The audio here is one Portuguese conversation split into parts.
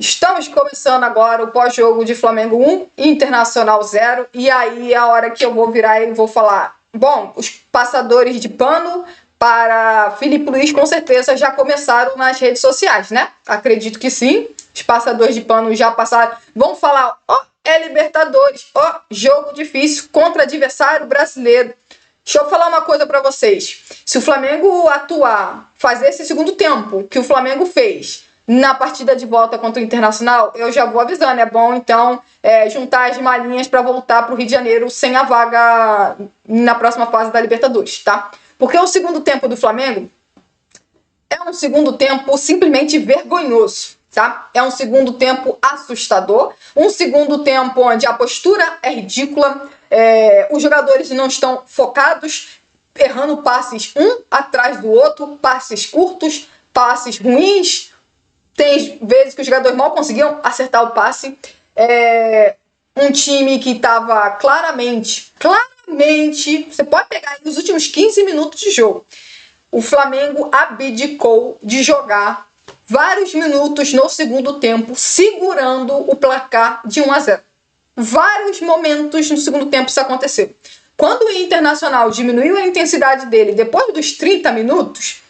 Estamos começando agora o pós-jogo de Flamengo 1 e Internacional 0. E aí é a hora que eu vou virar e vou falar. Bom, os passadores de pano para Filipe Luís com certeza já começaram nas redes sociais, né? Acredito que sim. Os passadores de pano já passaram. Vão falar, é Libertadores, jogo difícil contra adversário brasileiro. Deixa eu falar uma coisa para vocês. Se o Flamengo atuar, fazer esse segundo tempo que o Flamengo fez na partida de volta contra o Internacional, eu já vou avisando, é bom então juntar as malinhas para voltar para o Rio de Janeiro sem a vaga na próxima fase da Libertadores, tá? Porque o segundo tempo do Flamengo é um segundo tempo simplesmente vergonhoso, tá? É um segundo tempo assustador, um segundo tempo onde a postura é ridícula, os jogadores não estão focados, errando passes um atrás do outro, passes curtos, passes ruins. Tem vezes que os jogadores mal conseguiam acertar o passe. Um time que estava claramente, você pode pegar nos últimos 15 minutos de jogo, o Flamengo abdicou de jogar vários minutos no segundo tempo, segurando o placar de 1-0. Vários momentos no segundo tempo isso aconteceu. Quando o Internacional diminuiu a intensidade dele depois dos 30 minutos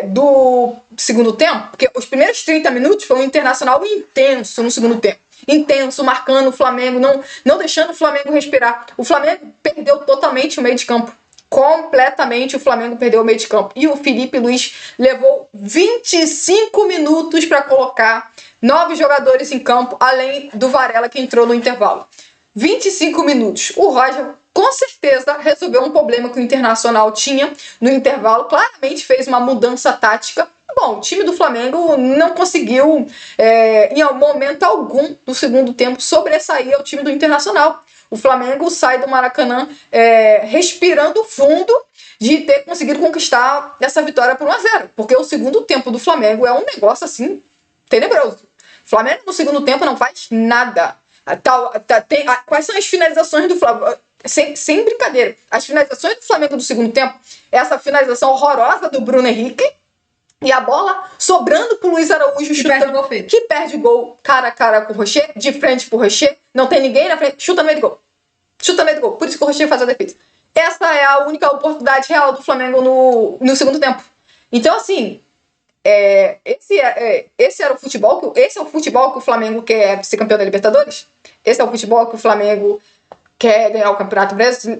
do segundo tempo, porque os primeiros 30 minutos foi um Internacional intenso no segundo tempo. Intenso, marcando o Flamengo, não deixando o Flamengo respirar. O Flamengo perdeu totalmente o meio de campo. Completamente o Flamengo perdeu o meio de campo. E o Filipe Luís levou 25 minutos para colocar 9 jogadores em campo, além do Varela que entrou no intervalo. 25 minutos. O Roger com certeza resolveu um problema que o Internacional tinha no intervalo. Claramente fez uma mudança tática. Bom, o time do Flamengo não conseguiu, em momento algum do segundo tempo, sobressair ao time do Internacional. O Flamengo sai do Maracanã respirando fundo de ter conseguido conquistar essa vitória por 1-0. Porque o segundo tempo do Flamengo é um negócio assim tenebroso. O Flamengo no segundo tempo não faz nada. Quais são as finalizações do Flamengo? Sem brincadeira. As finalizações do Flamengo do segundo tempo, essa finalização horrorosa do Bruno Henrique e a bola sobrando pro Luiz Araújo chutando, que perde o gol cara a cara com o Rocher, de frente pro Rocher, não tem ninguém na frente, chuta no meio do gol. Chuta no meio do gol. Por isso que o Rocher faz a defesa. Essa é a única oportunidade real do Flamengo no segundo tempo. Então, assim, esse é o futebol que o Flamengo quer ser campeão da Libertadores? Esse é o futebol que o Flamengo quer ganhar o Campeonato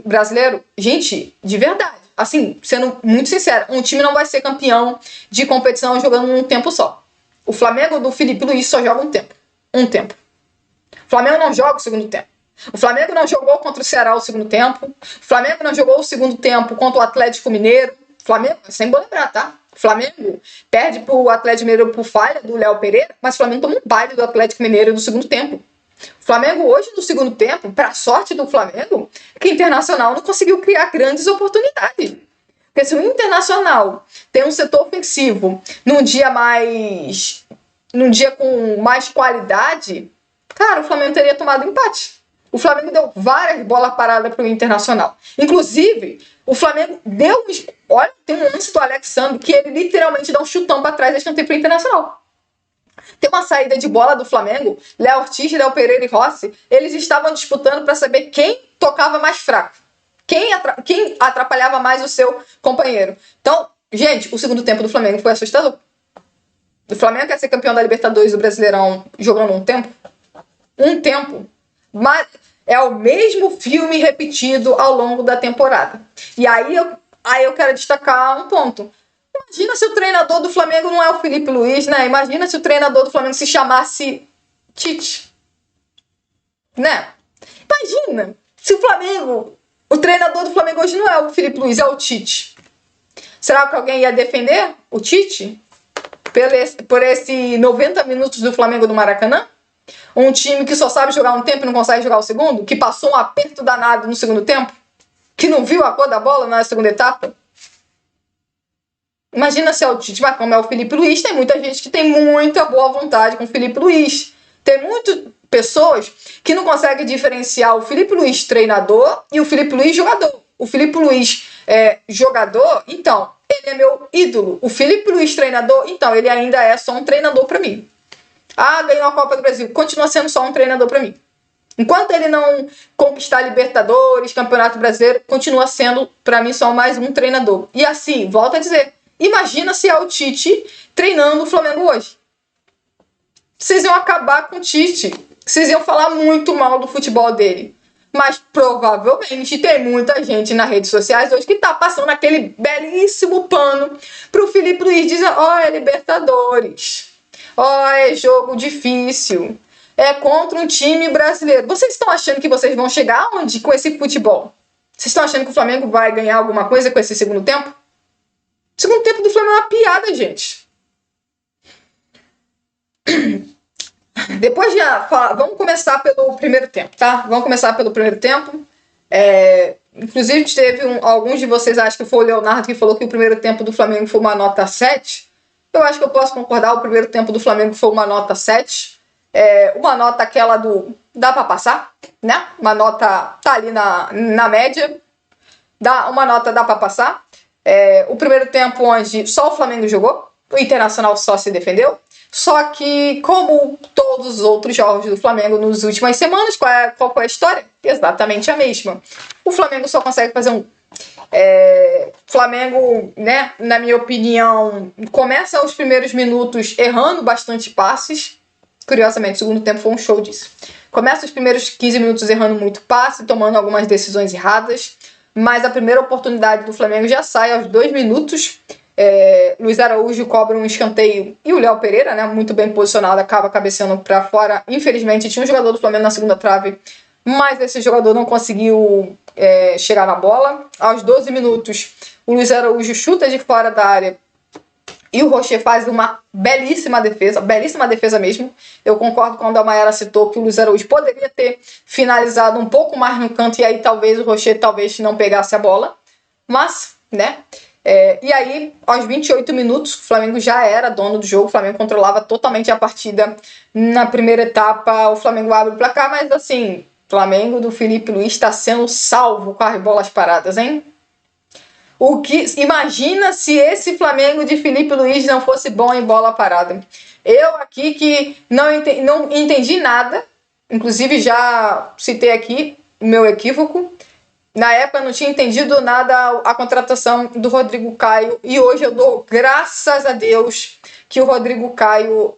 Brasileiro? Gente, de verdade, assim, sendo muito sincero, um time não vai ser campeão de competição jogando um tempo só. O Flamengo do Filipe Luís só joga um tempo. O Flamengo não joga o segundo tempo. O Flamengo não jogou contra o Ceará o segundo tempo. O Flamengo não jogou o segundo tempo contra o Atlético Mineiro. O Flamengo, sem vou lembrar, tá? O Flamengo perde pro Atlético Mineiro por falha do Léo Pereira, mas o Flamengo toma um baile do Atlético Mineiro no segundo tempo. O Flamengo hoje, no segundo tempo, para sorte do Flamengo, que o Internacional não conseguiu criar grandes oportunidades. Porque se o Internacional tem um setor ofensivo num dia com mais qualidade, cara, o Flamengo teria tomado empate. O Flamengo deu várias bolas paradas para o Internacional. Inclusive, o Flamengo deu... Olha, tem um lance do Alexandre que ele literalmente dá um chutão para trás e escanteio para o Internacional. Tem uma saída de bola do Flamengo, Léo Ortiz, Léo Pereira e Rossi, eles estavam disputando para saber quem tocava mais fraco, quem atrapalhava mais o seu companheiro. Então, gente, o segundo tempo do Flamengo foi assustador. O Flamengo quer ser campeão da Libertadores do Brasileirão jogando um tempo, mas é o mesmo filme repetido ao longo da temporada. E aí eu quero destacar um ponto. Imagina se o treinador do Flamengo não é o Filipe Luís, né? Imagina se o treinador do Flamengo se chamasse Tite, né? Imagina se o treinador do Flamengo hoje não é o Filipe Luís, é o Tite. Será que alguém ia defender o Tite por esse 90 minutos do Flamengo do Maracanã? Um time que só sabe jogar um tempo e não consegue jogar o segundo? Que passou um aperto danado no segundo tempo? Que não viu a cor da bola na segunda etapa? Imagina se é o Tite, mas como é o Filipe Luís, tem muita gente que tem muita boa vontade com o Filipe Luís. Tem muitas pessoas que não conseguem diferenciar o Filipe Luís treinador e o Filipe Luís jogador. O Filipe Luís jogador, então, ele é meu ídolo. O Filipe Luís treinador, então, ele ainda é só um treinador para mim. Ganhou a Copa do Brasil. Continua sendo só um treinador para mim. Enquanto ele não conquistar Libertadores, Campeonato Brasileiro, continua sendo, para mim, só mais um treinador. E assim, volto a dizer, imagina se é o Tite treinando o Flamengo hoje. Vocês iam acabar com o Tite. Vocês iam falar muito mal do futebol dele. Mas provavelmente tem muita gente nas redes sociais hoje que tá passando aquele belíssimo pano pro Filipe Luís, dizendo, é Libertadores. É jogo difícil. É contra um time brasileiro. Vocês estão achando que vocês vão chegar aonde com esse futebol? Vocês estão achando que o Flamengo vai ganhar alguma coisa com esse segundo tempo? O segundo tempo do Flamengo é uma piada, gente. Depois de falar, vamos começar pelo primeiro tempo, tá? Vamos começar pelo primeiro tempo. Inclusive, teve alguns de vocês, acho que foi o Leonardo, que falou que o primeiro tempo do Flamengo foi uma nota 7. Eu acho que eu posso concordar, o primeiro tempo do Flamengo foi uma nota 7. Uma nota aquela do dá pra passar, né? Uma nota tá ali na média. Uma nota dá pra passar. O primeiro tempo onde só o Flamengo jogou, o Internacional só se defendeu. Só que, como todos os outros jogos do Flamengo nas últimas semanas, qual foi a história? Exatamente a mesma. O Flamengo só consegue fazer um. Flamengo, né, na minha opinião, começa os primeiros minutos errando bastante passes. Curiosamente, o segundo tempo foi um show disso. Começa os primeiros 15 minutos errando muito passe, tomando algumas decisões erradas. Mas a primeira oportunidade do Flamengo já sai aos 2 minutos. Luiz Araújo cobra um escanteio e o Léo Pereira, né, muito bem posicionado, acaba cabeceando para fora. Infelizmente tinha um jogador do Flamengo na segunda trave, mas esse jogador não conseguiu chegar na bola. Aos 12 minutos o Luiz Araújo chuta de fora da área e o Rocher faz uma belíssima defesa mesmo. Eu concordo quando a Mayara citou que o Luiz Araújo poderia ter finalizado um pouco mais no canto e aí talvez o Rocher não pegasse a bola, mas, né. E aí, aos 28 minutos, o Flamengo já era dono do jogo, o Flamengo controlava totalmente a partida. Na primeira etapa, o Flamengo abre o placar, mas assim, o Flamengo do Filipe Luís está sendo salvo com as bolas paradas, hein? Imagina se esse Flamengo de Filipe Luís não fosse bom em bola parada. Eu aqui que não entendi nada, inclusive já citei aqui o meu equívoco. Na época eu não tinha entendido nada a contratação do Rodrigo Caio e hoje eu dou graças a Deus que o Rodrigo Caio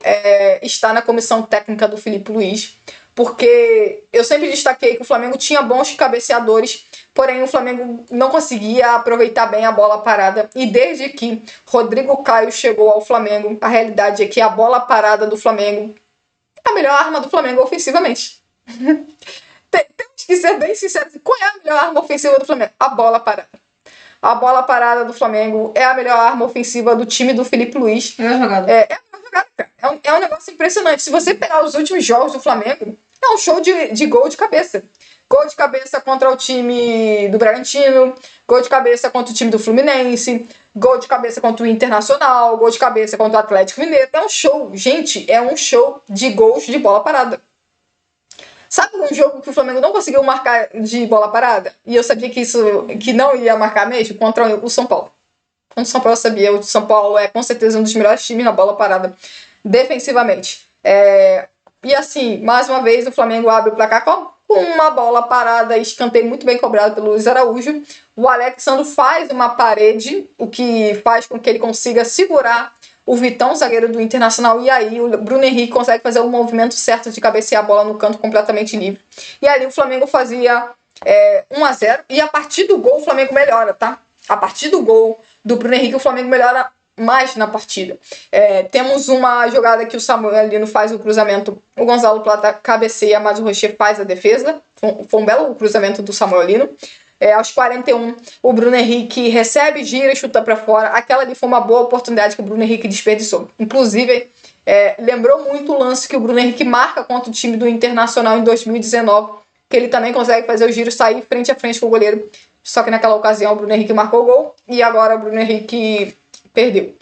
está na comissão técnica do Filipe Luís, porque eu sempre destaquei que o Flamengo tinha bons cabeceadores, porém o Flamengo não conseguia aproveitar bem a bola parada e desde que Rodrigo Caio chegou ao Flamengo, a realidade é que a bola parada do Flamengo é a melhor arma do Flamengo ofensivamente. Temos que ser bem sinceros. Qual é a melhor arma ofensiva do Flamengo? A bola parada. A bola parada do Flamengo é a melhor arma ofensiva do time do Filipe Luís. É a jogada. É a melhor jogada, cara. É um negócio impressionante. Se você pegar os últimos jogos do Flamengo, é um show de gol de cabeça. Gol de cabeça contra o time do Bragantino, gol de cabeça contra o time do Fluminense, gol de cabeça contra o Internacional, gol de cabeça contra o Atlético Mineiro. É um show, gente, é um show de gols de bola parada. Sabe um jogo que o Flamengo não conseguiu marcar de bola parada? E eu sabia que não ia marcar mesmo? Contra o São Paulo. Contra o São Paulo eu sabia. O São Paulo é com certeza um dos melhores times na bola parada defensivamente. E assim, mais uma vez o Flamengo abre o placar com uma bola parada, escanteio muito bem cobrado pelo Luiz Araújo. O Alexandre faz uma parede, o que faz com que ele consiga segurar o Vitão, zagueiro do Internacional, e aí o Bruno Henrique consegue fazer o movimento certo de cabecear a bola no canto completamente livre. E ali o Flamengo fazia 1-0, e a partir do gol o Flamengo melhora, tá? A partir do gol do Bruno Henrique o Flamengo melhora mais na partida. Temos uma jogada que o Samuelino faz o cruzamento, o Gonzalo Plata cabeceia, mas o Rocher faz a defesa. Foi um belo cruzamento do Samuelino. Aos 41, o Bruno Henrique recebe, gira e chuta para fora. Aquela ali foi uma boa oportunidade que o Bruno Henrique desperdiçou. Inclusive, lembrou muito o lance que o Bruno Henrique marca contra o time do Internacional em 2019, que ele também consegue fazer o giro, sair frente a frente com o goleiro. Só que naquela ocasião o Bruno Henrique marcou o gol e agora o Bruno Henrique perdeu.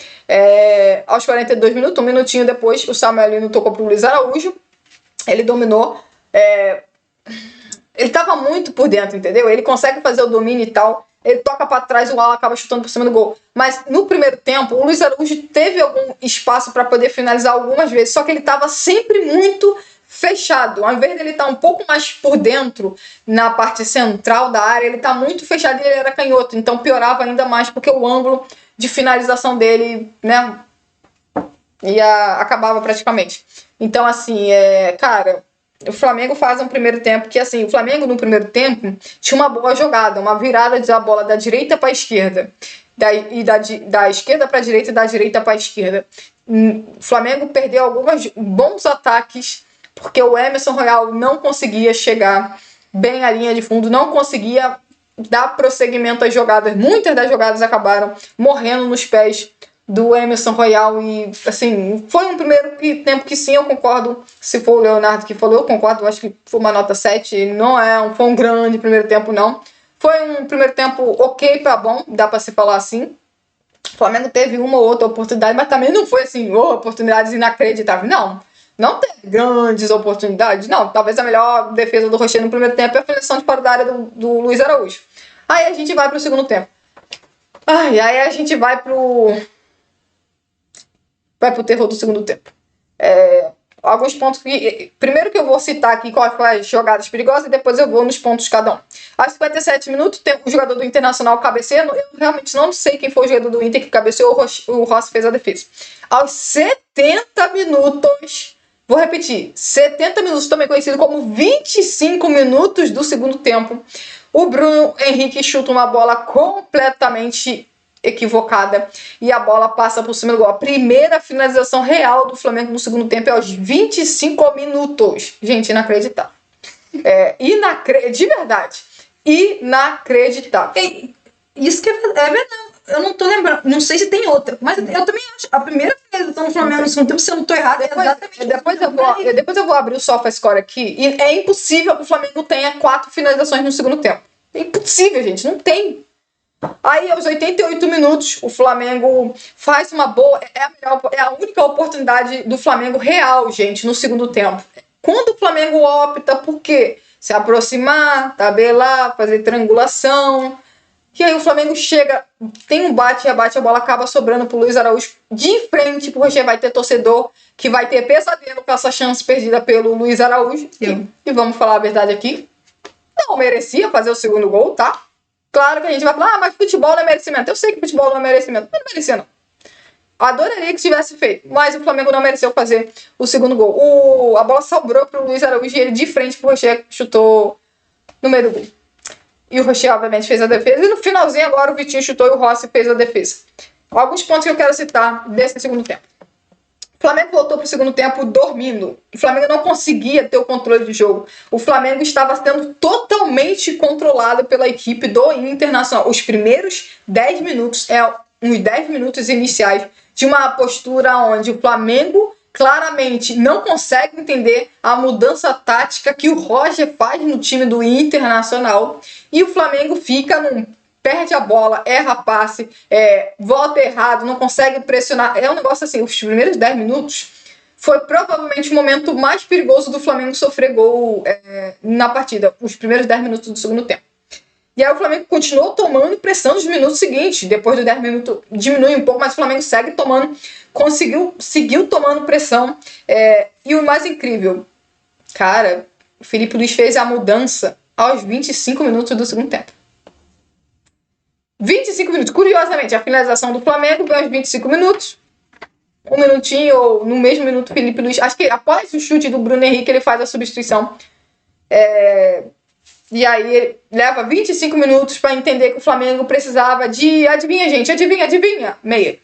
Aos 42 minutos, um minutinho depois, o Samuelino tocou para o Luiz Araújo. Ele dominou. Ele tava muito por dentro, entendeu? Ele consegue fazer o domínio e tal. Ele toca pra trás, o Alan acaba chutando por cima do gol. Mas no primeiro tempo, o Luiz Araújo teve algum espaço para poder finalizar algumas vezes. Só que ele tava sempre muito fechado. Ao invés dele estar um pouco mais por dentro, na parte central da área, ele tá muito fechado e ele era canhoto. Então piorava ainda mais, porque o ângulo de finalização dele, né, acabava praticamente. Então, assim, cara, o Flamengo faz um primeiro tempo que, assim, o Flamengo no primeiro tempo tinha uma boa jogada, uma virada da bola da direita para a esquerda, da esquerda para a direita e da direita para a esquerda. O Flamengo perdeu alguns bons ataques, porque o Emerson Royal não conseguia chegar bem à linha de fundo, não conseguia dar prosseguimento às jogadas. Muitas das jogadas acabaram morrendo nos pés do Emerson Royal e, assim, foi um primeiro tempo que sim, eu concordo. Se for o Leonardo que falou, eu concordo, eu acho que foi uma nota 7, não foi um grande primeiro tempo, não. Foi um primeiro tempo ok pra bom, dá pra se falar assim. O Flamengo teve uma ou outra oportunidade, mas também não foi assim, oportunidades inacreditáveis, não teve grandes oportunidades, não. Talvez a melhor defesa do Rocher no primeiro tempo é a finalização de fora da área do Luiz Araújo. Aí a gente vai pro segundo tempo. Aí a gente vai pro terror do segundo tempo. Alguns pontos que... Primeiro que eu vou citar aqui quais foram as jogadas perigosas e depois eu vou nos pontos de cada um. Aos 57 minutos, tem o jogador do Internacional cabeceando. Eu realmente não sei quem foi o jogador do Inter que cabeceou, o Rossi fez a defesa. Aos 70 minutos... Vou repetir, 70 minutos, também conhecido como 25 minutos do segundo tempo, o Bruno Henrique chuta uma bola completamente equivocada e a bola passa por cima do gol. A primeira finalização real do Flamengo no segundo tempo é aos 25 minutos. Gente, inacreditável. De verdade. Inacreditável. Isso que é verdade. Eu não tô lembrando, não sei se tem outra, mas eu também acho. A primeira finalização do Flamengo no segundo tempo, se eu não tô errado, depois eu vou abrir o SofaScore aqui e é impossível que o Flamengo tenha 4 finalizações no segundo tempo. É impossível, gente, não tem. Aí, aos 88 minutos, o Flamengo faz uma boa... É a única oportunidade do Flamengo real, gente, no segundo tempo. Quando o Flamengo opta por quê? Se aproximar, tabelar, fazer triangulação. E aí o Flamengo chega, tem um bate e rebate, a bola acaba sobrando pro Luiz Araújo de frente, pro Rocher. Vai ter torcedor que vai ter pesadelo com essa chance perdida pelo Luiz Araújo. E vamos falar a verdade aqui, não merecia fazer o segundo gol, tá? Claro que a gente vai falar, mas futebol não é merecimento. Eu sei que futebol não é merecimento, mas não merecia não. Adoraria que tivesse feito, mas o Flamengo não mereceu fazer o segundo gol. A bola sobrou pro Luiz Araújo e ele de frente pro Rocher chutou no meio do gol. E o Rocher, obviamente, fez a defesa. E no finalzinho agora o Vitinho chutou e o Rossi fez a defesa. Alguns pontos que eu quero citar desse segundo tempo. O Flamengo voltou para o segundo tempo dormindo. O Flamengo não conseguia ter o controle de jogo. O Flamengo estava sendo totalmente controlado pela equipe do Internacional. Os primeiros 10 minutos, uns 10 minutos iniciais, de uma postura onde o Flamengo claramente não consegue entender a mudança tática que o Roger faz no time do Internacional. E o Flamengo perde a bola, erra passe, volta errado, não consegue pressionar. É um negócio assim, os primeiros 10 minutos foi provavelmente o momento mais perigoso do Flamengo sofrer gol na partida. Os primeiros 10 minutos do segundo tempo. E aí o Flamengo continuou tomando pressão nos minutos seguintes. Depois dos 10 minutos diminui um pouco, mas o Flamengo segue tomando, seguiu tomando pressão. E o mais incrível, cara, o Filipe Luís fez a mudança aos 25 minutos do segundo tempo. 25 minutos. Curiosamente, a finalização do Flamengo foi aos 25 minutos. Um minutinho, ou no mesmo minuto, o Filipe Luís, acho que após o chute do Bruno Henrique, ele faz a substituição. E aí ele leva 25 minutos para entender que o Flamengo precisava de... Adivinha, gente? Adivinha? Meia.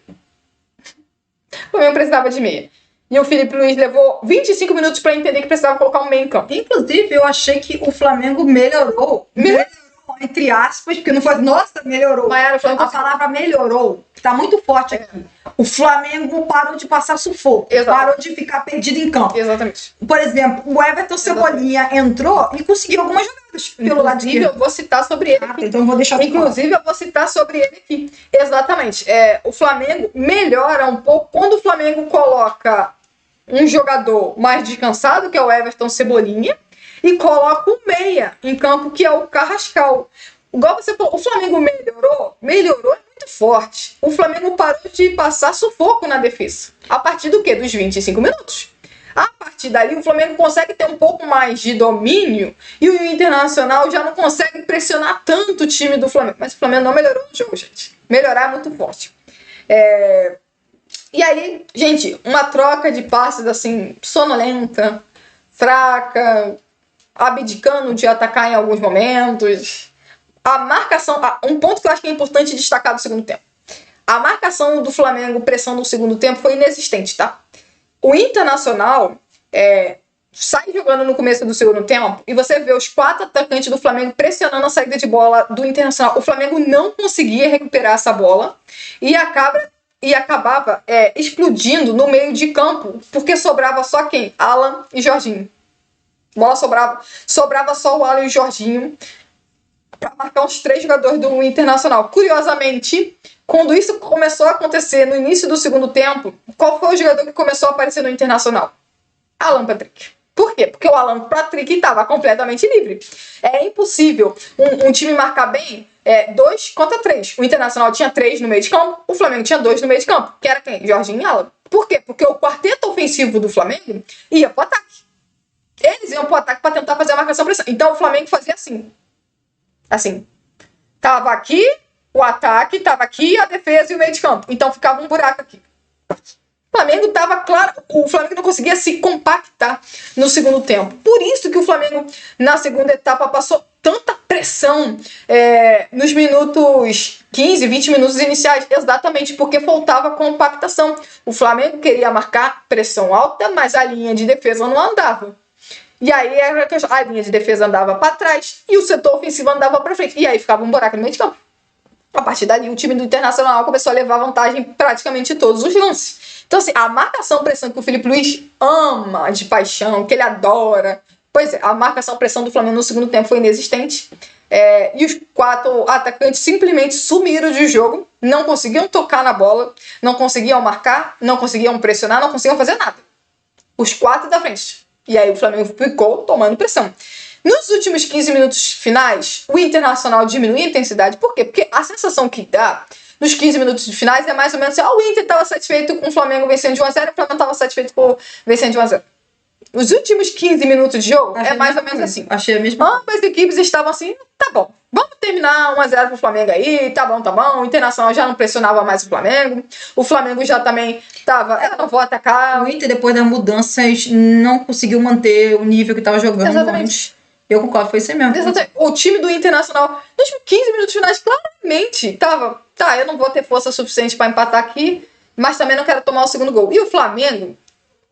O Flamengo precisava de meia. E o Filipe Luís levou 25 minutos para entender que precisava colocar um meio em campo. Inclusive, eu achei que o Flamengo melhorou, entre aspas, porque não foi... Nossa, melhorou. A palavra melhorou, que tá muito forte aqui. O Flamengo parou de passar sufoco. Exatamente. Parou de ficar perdido em campo. Exatamente. Por exemplo, o Everton Cebolinha entrou e conseguiu algumas jogadas pelo lado esquerdo. Eu vou citar sobre ele aqui. Então eu vou deixar Inclusive, eu vou citar sobre ele aqui. Exatamente. O Flamengo melhora um pouco quando o Flamengo coloca um jogador mais descansado, que é o Everton Cebolinha, e coloca o meia em campo, que é o Carrascal. Igual você falou, o Flamengo melhorou é muito forte. O Flamengo parou de passar sufoco na defesa. A partir do quê? Dos 25 minutos. A partir dali, o Flamengo consegue ter um pouco mais de domínio e o Internacional já não consegue pressionar tanto o time do Flamengo. Mas o Flamengo não melhorou no jogo, gente. Melhorar é muito forte. E aí, gente, uma troca de passes assim, sonolenta, fraca, abdicando de atacar em alguns momentos. A marcação, um ponto que eu acho que é importante destacar do segundo tempo. A marcação do Flamengo, pressão no segundo tempo, foi inexistente, tá? O Internacional sai jogando no começo do segundo tempo e você vê os 4 atacantes do Flamengo pressionando a saída de bola do Internacional. O Flamengo não conseguia recuperar essa bola e acabava explodindo no meio de campo, porque sobrava só quem? Alan e Jorginho. A bola sobrava só o Alan e o Jorginho para marcar os 3 jogadores do Internacional. Curiosamente, quando isso começou a acontecer no início do segundo tempo, qual foi o jogador que começou a aparecer no Internacional? Alan Patrick. Por quê? Porque o Alan Patrick estava completamente livre. É impossível um time marcar bem 2 contra 3. O Internacional tinha 3 no meio de campo, o Flamengo tinha 2 no meio de campo, que era quem? Jorginho e Alan. Por quê? Porque o quarteto ofensivo do Flamengo ia pro ataque. Eles iam pro ataque para tentar fazer a marcação-pressão. Então o Flamengo fazia assim. Assim. Tava aqui o ataque, tava aqui a defesa e o meio de campo. Então ficava um buraco aqui. O Flamengo estava claro, o Flamengo não conseguia se compactar no segundo tempo. Por isso que o Flamengo, na segunda etapa, passou tanta pressão nos minutos 15, 20 minutos iniciais. Exatamente porque faltava compactação. O Flamengo queria marcar pressão alta, mas a linha de defesa não andava. E aí a linha de defesa andava para trás e o setor ofensivo andava para frente. E aí ficava um buraco no meio de campo. A partir dali, o time do Internacional começou a levar vantagem em praticamente todos os lances. Então, assim, a marcação-pressão que o Filipe Luís ama de paixão, que ele adora. Pois é, a marcação-pressão do Flamengo no segundo tempo foi inexistente. E os 4 atacantes simplesmente sumiram de jogo. Não conseguiam tocar na bola, não conseguiam marcar, não conseguiam pressionar, não conseguiam fazer nada. Os 4 da frente. E aí o Flamengo ficou tomando pressão. Nos últimos 15 minutos finais, o Internacional diminui a intensidade. Por quê? Porque a sensação que dá nos 15 minutos finais é mais ou menos assim, o Inter estava satisfeito com o Flamengo vencendo de 1-0 e o Flamengo estava satisfeito com vencendo de 1-0. Os últimos 15 minutos de jogo é mais ou menos assim. Achei a mesma. Ambas equipes estavam assim, tá bom, vamos terminar 1-0 pro Flamengo aí, tá bom. O Internacional já não pressionava mais o Flamengo já também tava, eu não vou atacar. O Inter, depois das mudanças, não conseguiu manter o nível que tava jogando antes. Eu concordo, foi isso mesmo. Exatamente. O time do Internacional, nos 15 minutos finais, claramente tava, eu não vou ter força suficiente para empatar aqui, mas também não quero tomar o segundo gol. E o Flamengo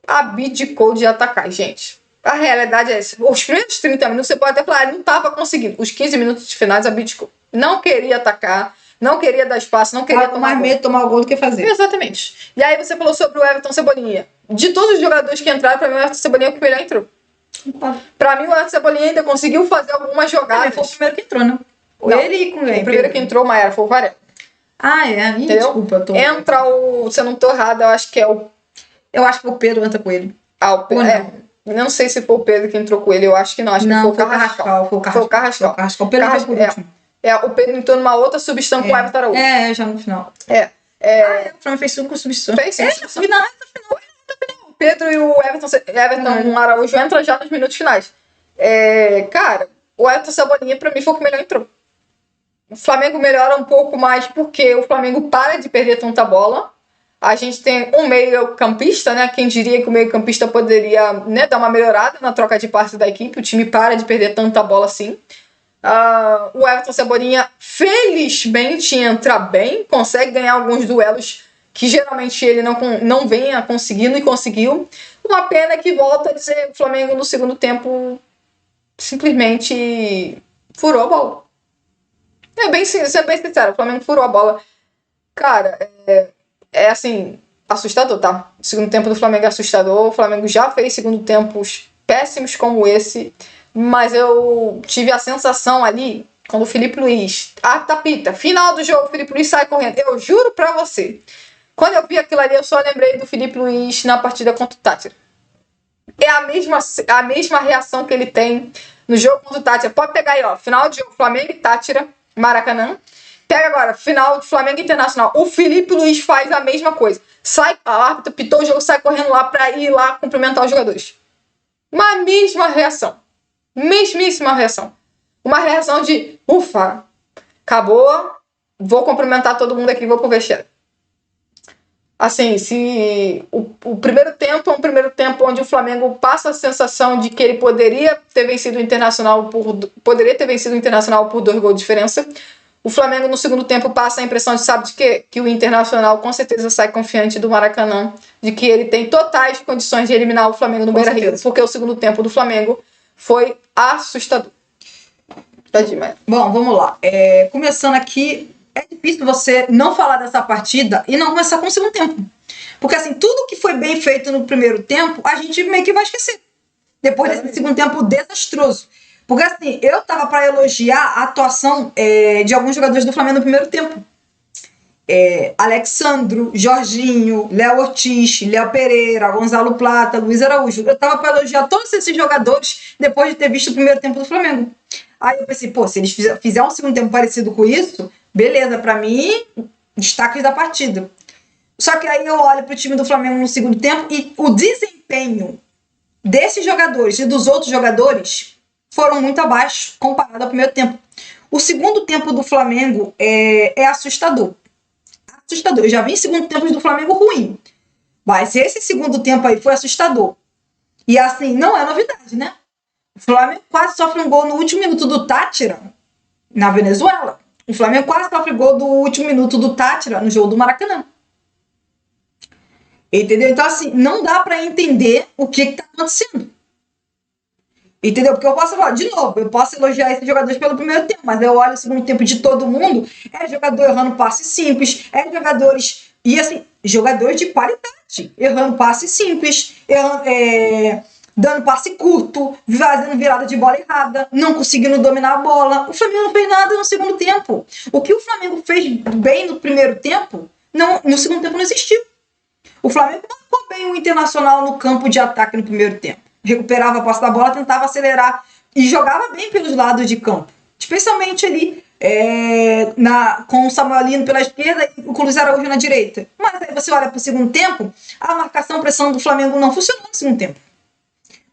abdicou de atacar, gente. A realidade é essa. Os primeiros 30 minutos, você pode até falar, não estava conseguindo. Os 15 minutos finais abdicou. Não queria atacar, não queria dar espaço, não queria tomar mais medo de tomar o gol do que fazer. Exatamente. E aí você falou sobre o Everton Cebolinha. De todos os jogadores que entraram, para mim o Everton Cebolinha é o que melhor entrou. Pra mim, o Everton Cebolinha ainda conseguiu fazer algumas jogadas. Foi o primeiro que entrou, né? Não, ele e com quem? O primeiro que entrou, Maera, foi o Varela. Desculpa. Entra o... Se eu não tô errada, eu acho que é o... Eu acho que o Pedro entra com ele. O Pedro. Não sei se foi o Pedro que entrou com ele, eu acho que não. Acho que foi o Carrascal. Foi o Carrascal. O Pedro entrou por último. O Pedro entrou numa outra substituição com o Everton Araújo. Já no final. O Flamengo fez 5 substituições. No final. O Pedro e o Everton Araújo entram já nos minutos finais. Cara, o Everton Cebolinha pra mim foi o que melhor entrou. O Flamengo melhora um pouco mais porque o Flamengo para de perder tanta bola. A gente tem um meio-campista, né? Quem diria que o meio-campista poderia, né, dar uma melhorada na troca de passes da equipe. O time para de perder tanta bola assim. O Everton Cebolinha, felizmente, entra bem. Consegue ganhar alguns duelos que geralmente ele não venha conseguindo e conseguiu. Uma pena que volta a dizer o Flamengo no segundo tempo simplesmente furou a bola. Sendo bem sincero, o Flamengo furou a bola. Cara, assim, assustador, tá? O segundo tempo do Flamengo é assustador. O Flamengo já fez segundo tempos péssimos como esse, mas eu tive a sensação ali, quando o Filipe Luís, apita, final do jogo, o Filipe Luís sai correndo. Eu juro pra você, quando eu vi aquilo ali, eu só lembrei do Filipe Luís na partida contra o Tátira. é a mesma reação que ele tem no jogo contra o Tátira. Pode pegar aí, ó, final de jogo Flamengo e Tátira, Maracanã. Pega agora, final de Flamengo Internacional. O Felipe Luiz faz a mesma coisa. Sai, a árbitra pitou o jogo, sai correndo lá pra ir lá cumprimentar os jogadores. Uma mesma reação. Mesmíssima reação. Uma reação de, ufa, acabou, vou cumprimentar todo mundo aqui, vou pro vestiário. Assim, se o primeiro tempo é um primeiro tempo onde o Flamengo passa a sensação de que ele poderia ter vencido o Internacional por 2 gols de diferença. O Flamengo, no segundo tempo, passa a impressão de, sabe de quê? Que o Internacional, com certeza, sai confiante do Maracanã, de que ele tem totais condições de eliminar o Flamengo no Beira-Rio, porque o segundo tempo do Flamengo foi assustador. Bom, vamos lá. Começando aqui, é difícil você não falar dessa partida e não começar com o segundo tempo. Porque, assim, tudo que foi bem feito no primeiro tempo, a gente meio que vai esquecer. Depois desse segundo tempo desastroso. Porque, assim, eu tava pra elogiar a atuação de alguns jogadores do Flamengo no primeiro tempo. Alexandro, Jorginho, Léo Ortiz, Léo Pereira, Gonzalo Plata, Luiz Araújo. Eu tava pra elogiar todos esses jogadores depois de ter visto o primeiro tempo do Flamengo. Aí eu pensei, pô, se eles fizerem um segundo tempo parecido com isso, beleza, pra mim, destaques da partida. Só que aí eu olho pro time do Flamengo no segundo tempo e o desempenho desses jogadores e dos outros jogadores foram muito abaixo comparado ao primeiro tempo. O segundo tempo do Flamengo é assustador. Assustador. Eu já vi segundo tempo do Flamengo ruim. Mas esse segundo tempo aí foi assustador. E assim, não é novidade, né? O Flamengo quase sofre um gol no último minuto do Tátira na Venezuela. O Flamengo quase sofre gol do último minuto do Tátira no jogo do Maracanã. Entendeu? Então, assim, não dá pra entender o que tá acontecendo. Entendeu? Porque eu posso falar, de novo, eu posso elogiar esses jogadores pelo primeiro tempo, mas eu olho o segundo tempo de todo mundo, jogador errando passe simples, jogadores, e assim, jogadores de qualidade, errando passe simples, dando passe curto, fazendo virada de bola errada, não conseguindo dominar a bola. O Flamengo não fez nada no segundo tempo. O que o Flamengo fez bem no primeiro tempo, no segundo tempo não existiu. O Flamengo marcou bem o Internacional no campo de ataque no primeiro tempo. Recuperava a posse da bola, tentava acelerar e jogava bem pelos lados de campo. Especialmente ali com o Samuelino pela esquerda e o Luiz Araújo na direita. Mas aí você olha para o segundo tempo, a marcação, pressão do Flamengo não funcionou no segundo tempo.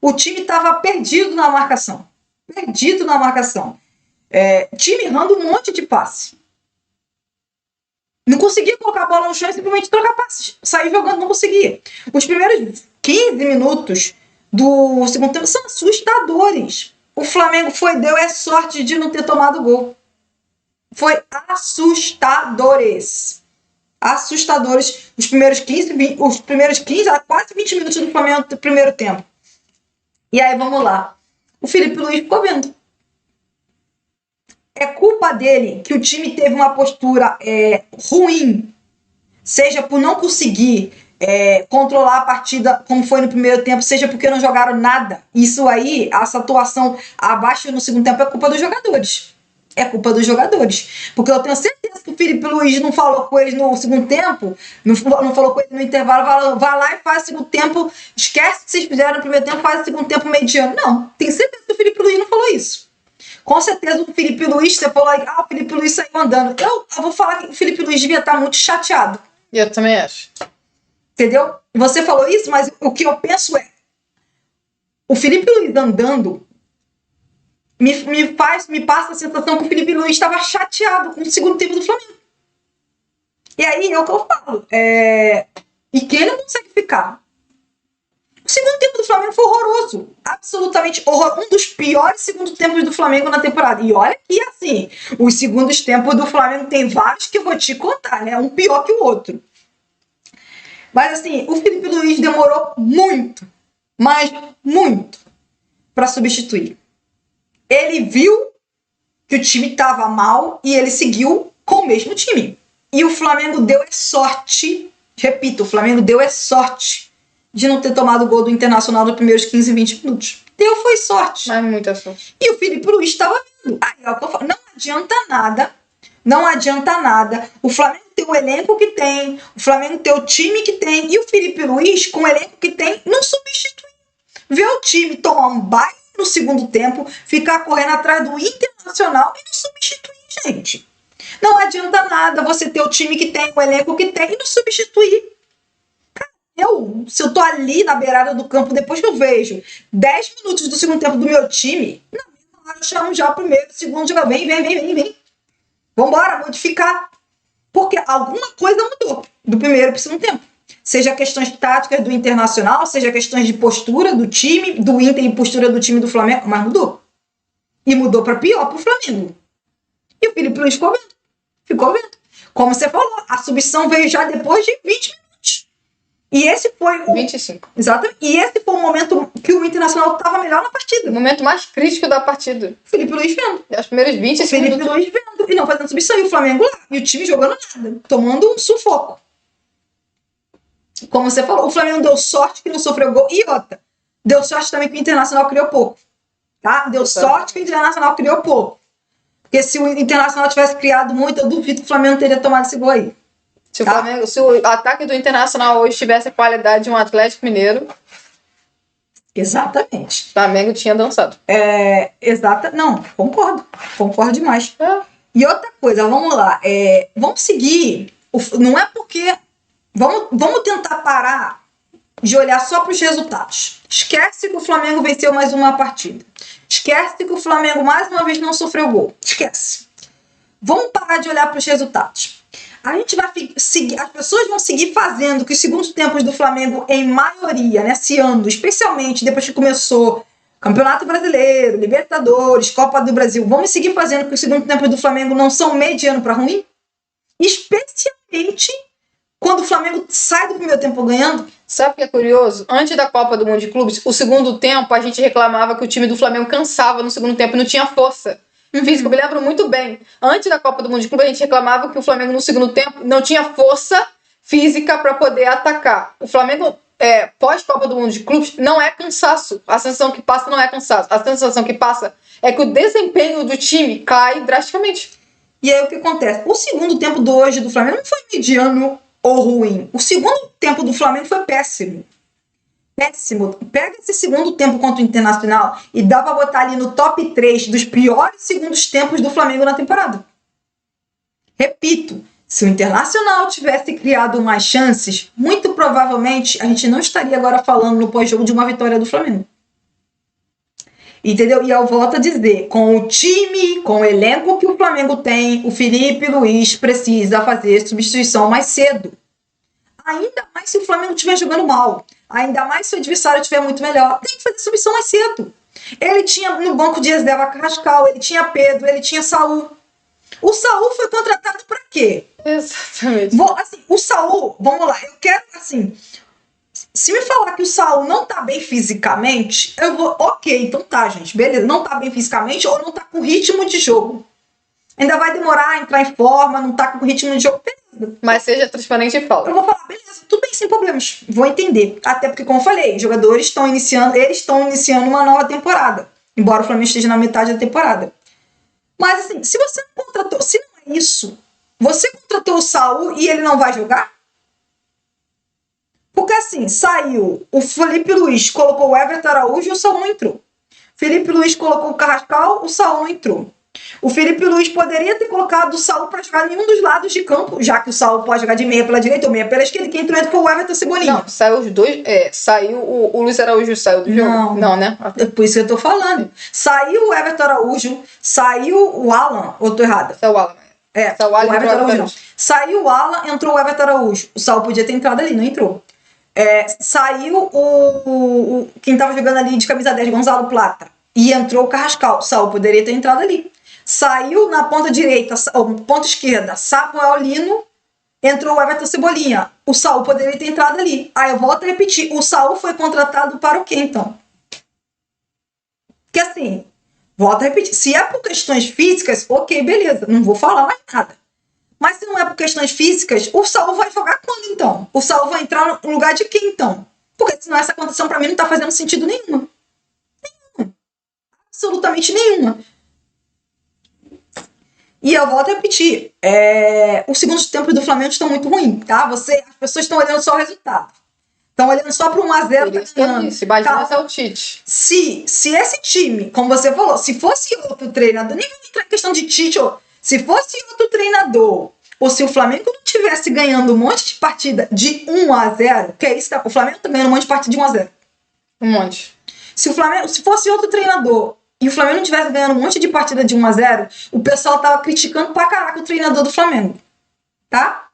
O time estava perdido na marcação. Perdido na marcação. Time errando um monte de passe. Não conseguia colocar a bola no chão e simplesmente trocar passes. Sair jogando, não conseguia. Os primeiros 15 minutos do segundo tempo são assustadores. O Flamengo deu sorte de não ter tomado gol. Foi assustadores. Assustadores os primeiros 15 a quase 20 minutos do Flamengo no primeiro tempo. E aí, vamos lá. O Felipe Luiz ficou vendo. É culpa dele que o time teve uma postura ruim, seja por não conseguir controlar a partida como foi no primeiro tempo, seja porque não jogaram nada. Isso aí, essa atuação abaixo no segundo tempo é culpa dos jogadores. É culpa dos jogadores. Porque eu tenho certeza que o Felipe Luiz não falou com eles no segundo tempo, não falou com eles no intervalo, vai lá e faz o segundo tempo, esquece o que vocês fizeram no primeiro tempo, faz o segundo tempo mediano. Não, tenho certeza que o Felipe Luiz não falou isso. Com certeza o Felipe Luiz, você falou aí, o Felipe Luiz saiu andando. Eu vou falar que o Felipe Luiz devia estar muito chateado. Eu também acho. Entendeu? Você falou isso, mas o que eu penso o Felipe Luiz andando me passa a sensação que o Felipe Luiz estava chateado com o segundo tempo do Flamengo. E aí é o que eu falo. E que ele não consegue ficar. O segundo tempo do Flamengo foi horroroso. Absolutamente horroroso. Um dos piores segundos tempos do Flamengo na temporada. E olha que, assim, os segundos tempos do Flamengo tem vários que eu vou te contar, né? Um pior que o outro. Mas, assim, o Felipe Luiz demorou muito, mas muito, para substituir. Ele viu que o time estava mal e ele seguiu com o mesmo time. E o Flamengo deu sorte, repito, o Flamengo deu sorte de não ter tomado o gol do Internacional nos primeiros 15, 20 minutos. Foi sorte. Mas muita sorte. E o Felipe Luiz estava vendo. Aí é o que eu falo. Não adianta nada. O Flamengo tem o elenco que tem, o Flamengo tem o time que tem, e o Felipe Luiz, com o elenco que tem, não substitui. ver o time tomar um baile no segundo tempo, ficar correndo atrás do Internacional e não substituir, gente. Não adianta nada você ter o time que tem, o elenco que tem e não substituir. Se eu tô ali na beirada do campo, depois que eu vejo 10 minutos do segundo tempo do meu time, na mesma hora eu chamo já o primeiro, o segundo, joga, vem. Vambora, modificar. Porque alguma coisa mudou do primeiro pro segundo tempo. Seja questões táticas do Internacional, seja questões de postura do time, do Inter e postura do time do Flamengo, mas mudou. E mudou para pior pro Flamengo. E o Filipe Luís ficou vendo. Como você falou, a substituição veio já depois de 20 minutos. E esse foi o... 25. Exatamente. E esse foi o momento que o Internacional estava melhor na partida. O momento mais crítico da partida. Filipe Luís vendo. As primeiras 20 Filipe Luís vendo. E não fazendo substituição. E o Flamengo lá. E o time jogando nada. Tomando um sufoco. Como você falou, o Flamengo deu sorte que não sofreu gol. E outra. Deu sorte também que o Internacional criou pouco. Tá? Deu sorte que o Internacional criou pouco. Porque se o Internacional tivesse criado muito, eu duvido que o Flamengo teria tomado esse gol aí. Se o ataque do Internacional hoje tivesse a qualidade de um Atlético Mineiro... Exatamente. O Flamengo tinha dançado. Não, concordo demais. E outra coisa, vamos lá. Vamos seguir. Não é porque... Vamos tentar parar de olhar só para os resultados. Esquece que o Flamengo venceu mais uma partida. Esquece que o Flamengo mais uma vez não sofreu gol. Esquece. Vamos parar de olhar para os resultados. A gente vai seguir, as pessoas vão seguir fazendo que os segundos tempos do Flamengo, em maioria, nesse ano, especialmente depois que começou Campeonato Brasileiro, Libertadores, Copa do Brasil, vamos seguir fazendo que os segundos tempos do Flamengo não são mediano para ruim? Especialmente quando o Flamengo sai do primeiro tempo ganhando. Sabe o que é curioso? Antes da Copa do Mundo de Clubes, o segundo tempo a gente reclamava que o time do Flamengo cansava no segundo tempo e não tinha força. Físico, eu me lembro muito bem. Antes da Copa do Mundo de Clube, a gente reclamava que o Flamengo no segundo tempo não tinha força física para poder atacar. O Flamengo, pós-Copa do Mundo de Clubes, não é cansaço. A sensação que passa não é cansaço. A sensação que passa é que o desempenho do time cai drasticamente. E aí o que acontece? O segundo tempo do hoje do Flamengo não foi mediano ou ruim. O segundo tempo do Flamengo foi péssimo. Péssimo. Pega esse segundo tempo contra o Internacional e dá pra botar ali no top 3 dos piores segundos tempos do Flamengo na temporada. Repito, se o Internacional tivesse criado mais chances, muito provavelmente a gente não estaria agora falando no pós-jogo de uma vitória do Flamengo. Entendeu? E eu volto a dizer, com o time, com o elenco que o Flamengo tem, o Filipe Luís precisa fazer substituição mais cedo. Ainda mais se o Flamengo estiver jogando mal. Ainda mais se o adversário estiver muito melhor. Tem que fazer substituição mais cedo. Ele tinha no banco de reserva Carrascal, ele tinha Pedro, ele tinha Saul. O Saul foi contratado para quê? Exatamente. O Saul, vamos lá, eu quero, assim... Se me falar que o Saul não tá bem fisicamente, eu vou... Ok, então tá, gente, beleza. Não tá bem fisicamente ou não tá com ritmo de jogo. Ainda vai demorar a entrar em forma, não tá com ritmo de jogo, beleza. Mas seja transparente e fala. Eu vou falar, beleza, tudo bem, sem problemas. Vou entender. Até porque, como eu falei, os jogadores estão iniciando uma nova temporada. Embora o Flamengo esteja na metade da temporada. Mas assim, se você contratou, se não é isso, você contratou o Saul e ele não vai jogar? Porque assim, saiu o Filipe Luís, colocou o Everton Araújo e o Saul não entrou. Filipe Luís colocou o Carrascal, o Saul não entrou. O Filipe Luís poderia ter colocado o Saul para jogar em nenhum dos lados de campo, já que o Saul pode jogar de meia pela direita ou meia pela esquerda, e quem entrou foi o Everton Cebolinha. Não, saiu os dois. Saiu o Luiz Araújo saiu do jogo. Não, né? É por isso que eu tô falando. Saiu o Everton Araújo, saiu o Alan, ou tô errada? Saiu o Alan. Saiu o Everton Araújo não. Saiu o Alan, entrou o Everton Araújo. O Saul podia ter entrado ali, não entrou. Saiu quem tava jogando ali de camisa 10, Gonzalo Plata, e entrou o Carrascal. O Saul poderia ter entrado ali. Saiu na ponta direita, ou ponta esquerda, Samuel Lino, entrou o Everton Cebolinha. O Saul poderia ter entrado ali. Aí eu volto a repetir, o Saul foi contratado para o quê, então? Porque assim, volto a repetir, se é por questões físicas, ok, beleza, não vou falar mais nada. Mas se não é por questões físicas, o Saul vai jogar quando, então? O Saul vai entrar no lugar de quem, então? Porque senão essa condição para mim não tá fazendo sentido nenhuma. Absolutamente nenhuma. E eu volto a repetir, os segundos tempos do Flamengo estão muito ruins, tá? As pessoas estão olhando só o resultado. Estão olhando só para 1-0, tá ganhando. Se imagina é o Tite. Se esse time, como você falou, se fosse outro treinador, nem vamos entrar em questão de Tite, se fosse outro treinador, ou se o Flamengo não tivesse ganhando um monte de partida de 1-0, que é isso, o Flamengo tá ganhando um monte de partida de 1-0. Um monte. Se fosse outro treinador e o Flamengo não tivesse ganhando um monte de partida de 1-0, o pessoal tava criticando pra caraca o treinador do Flamengo. Tá?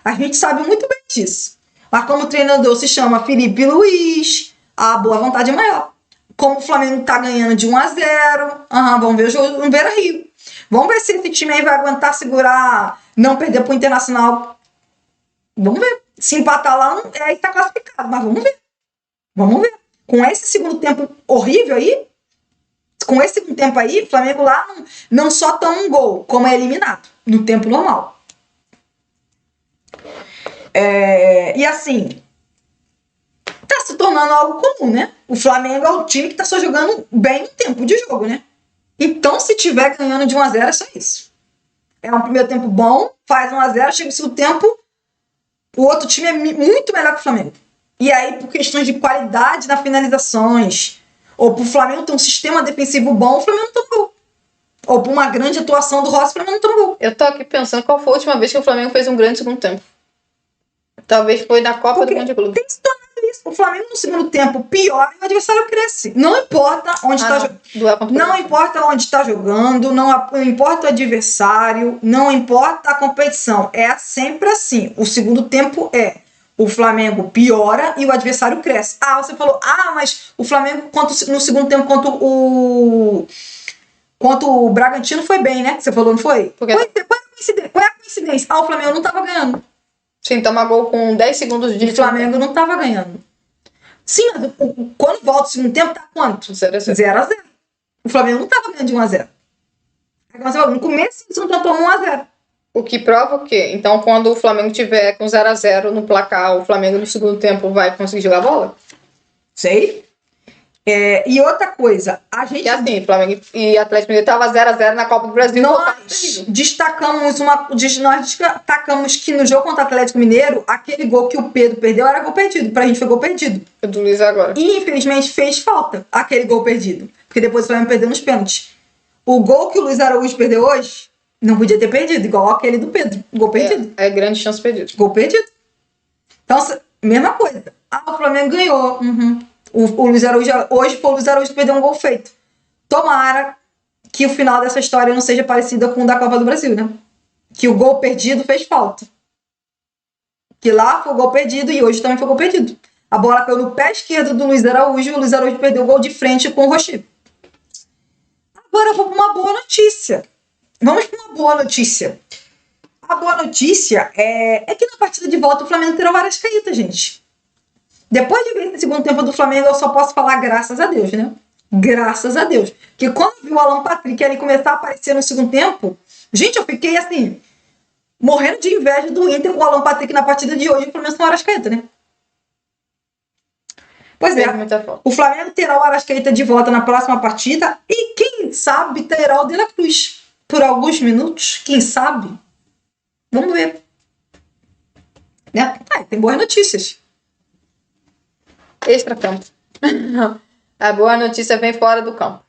A gente sabe muito bem disso. Mas como o treinador se chama Felipe Luiz, a boa vontade é maior. Como o Flamengo tá ganhando de 1-0, vamos ver o jogo no Beira-Rio. Vamos ver se esse time aí vai aguentar segurar, não perder pro Internacional. Vamos ver. Se empatar lá, aí tá classificado, mas vamos ver. Vamos ver. Com esse segundo tempo horrível aí, o Flamengo lá não só toma um gol, como é eliminado no tempo normal. E assim, tá se tornando algo comum, né? O Flamengo é o time que tá só jogando bem no tempo de jogo, né? Então, se tiver ganhando de 1-0, é só isso. É um primeiro tempo bom, faz 1-0, chega o segundo tempo, o outro time é muito melhor que o Flamengo. E aí, por questões de qualidade nas finalizações, ou pro Flamengo ter um sistema defensivo bom, o Flamengo não toma gol. Ou por uma grande atuação do Rossi, o Flamengo não toma gol. Eu tô aqui pensando qual foi a última vez que o Flamengo fez um grande segundo tempo. Talvez foi na Copa do Mundo de Clube. Tem que se tornar isso. O Flamengo no segundo tempo piora e o adversário cresce. Não importa onde está jogando. Não importa onde está jogando, não importa o adversário, não importa a competição. É sempre assim. O segundo tempo o Flamengo piora e o adversário cresce. Você falou, mas o Flamengo no segundo tempo contra o Bragantino foi bem, né? Você falou, não foi? Qual é a coincidência? O Flamengo não estava ganhando. Sim, toma gol com 10 segundos de... O Flamengo não estava ganhando. Sim, quando volta o segundo tempo, tá quanto? 0-0. O Flamengo não estava ganhando de 1-0. No começo do segundo tempo, tomou 1-0. O que prova o quê? Então, quando o Flamengo tiver com 0-0 no placar, o Flamengo no segundo tempo vai conseguir jogar bola? Sei. E outra coisa, a gente... Que assim, Flamengo e Atlético Mineiro tava 0-0 na Copa do Brasil. Nós destacamos que no jogo contra o Atlético Mineiro, aquele gol que o Pedro perdeu era gol perdido. Pra gente foi gol perdido. O do Luiz agora. E infelizmente fez falta aquele gol perdido. Porque depois o Flamengo perdeu nos pênaltis. O gol que o Luiz Araújo perdeu hoje, não podia ter perdido, igual aquele do Pedro. Gol perdido. É grande chance perdida. Gol perdido. Então, mesma coisa. O Flamengo ganhou. O Luiz Araújo, hoje foi o Luiz Araújo que perdeu um gol feito. Tomara que o final dessa história não seja parecido com o da Copa do Brasil, né? Que o gol perdido fez falta. Que lá foi o gol perdido e hoje também foi gol perdido. A bola caiu no pé esquerdo do Luiz Araújo e o Luiz Araújo perdeu o gol de frente com o Rocher. Agora eu vou para uma boa notícia. Vamos para uma boa notícia. A boa notícia é que na partida de volta o Flamengo terá várias caídas, gente. Depois de ver esse segundo tempo do Flamengo, eu só posso falar graças a Deus, né? Graças a Deus. Porque quando eu vi o Alan Patrick ele começar a aparecer no segundo tempo, gente, eu fiquei assim, morrendo de inveja do Inter com o Alan Patrick na partida de hoje, pelo menos com o Arrascaeta, né? Pois é, o Flamengo terá o Arrascaeta de volta na próxima partida e quem sabe terá o De La Cruz por alguns minutos, quem sabe? Vamos ver. Né? Tem boas notícias. Extra-campo. A boa notícia vem fora do campo.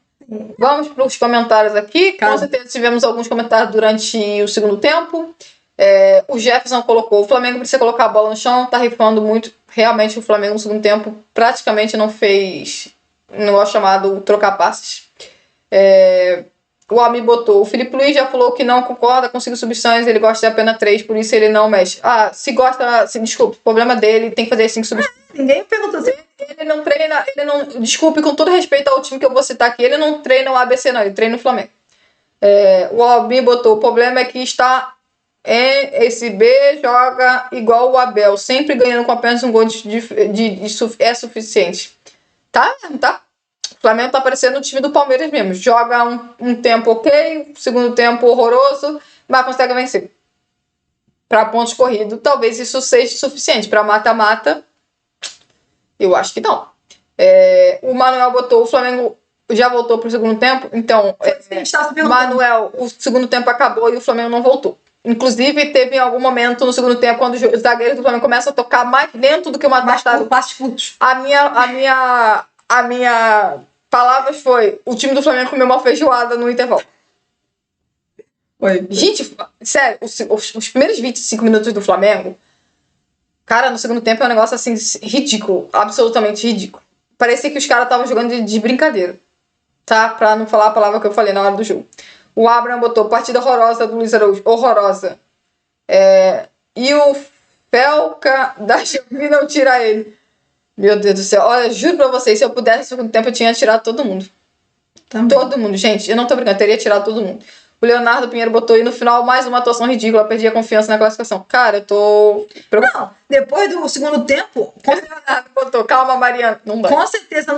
Vamos para os comentários aqui. Com certeza tivemos alguns comentários durante o segundo tempo. O Jefferson colocou: o Flamengo precisa colocar a bola no chão, tá rifando muito. Realmente o Flamengo no segundo tempo praticamente não fez um negócio chamado trocar passes. O Almi botou: o Felipe Luiz já falou que não concorda com 5 substituições, ele gosta de apenas 3, por isso ele não mexe. Desculpe, o problema dele, tem que fazer 5 substituições. Ninguém perguntou assim. Ele não treina, desculpe, com todo respeito ao time que eu vou citar aqui, ele não treina o ABC não, ele treina o Flamengo. O Albi botou: o problema é que está esse B joga igual o Abel, sempre ganhando com apenas um gol é suficiente. Tá? O Flamengo tá parecendo o time do Palmeiras mesmo, joga um tempo ok, segundo tempo horroroso, mas consegue vencer. Para pontos corridos, talvez isso seja suficiente. Para mata-mata, eu acho que não. O Manuel botou: o Flamengo já voltou pro segundo tempo. Então, Manuel, o segundo tempo acabou e o Flamengo não voltou. Inclusive, teve em algum momento no segundo tempo, quando os zagueiros do Flamengo começam a tocar mais lento do que uma tartaruga. Passos curtos. A minha palavras foi: o time do Flamengo comeu uma feijoada no intervalo. Foi. Gente, sério, os primeiros 25 minutos do Flamengo, cara, no segundo tempo é um negócio assim ridículo, absolutamente ridículo. Parecia que os caras estavam jogando de brincadeira, tá? Pra não falar a palavra que eu falei na hora do jogo. O Abraham botou partida horrorosa do Luiz Araújo, horrorosa. E o Felca da Xambi não tira ele. Meu Deus do céu, olha, juro pra vocês, se eu pudesse no segundo tempo eu tinha tirado todo mundo. Também. Todo mundo, gente, eu não tô brincando, eu teria tirado todo mundo. O Leonardo Pinheiro botou aí no final mais uma atuação ridícula, perdi a confiança na classificação. Cara, eu tô preocupado. Não, depois do segundo tempo... O Leonardo botou, calma, Mariana. Não dá. Com certeza,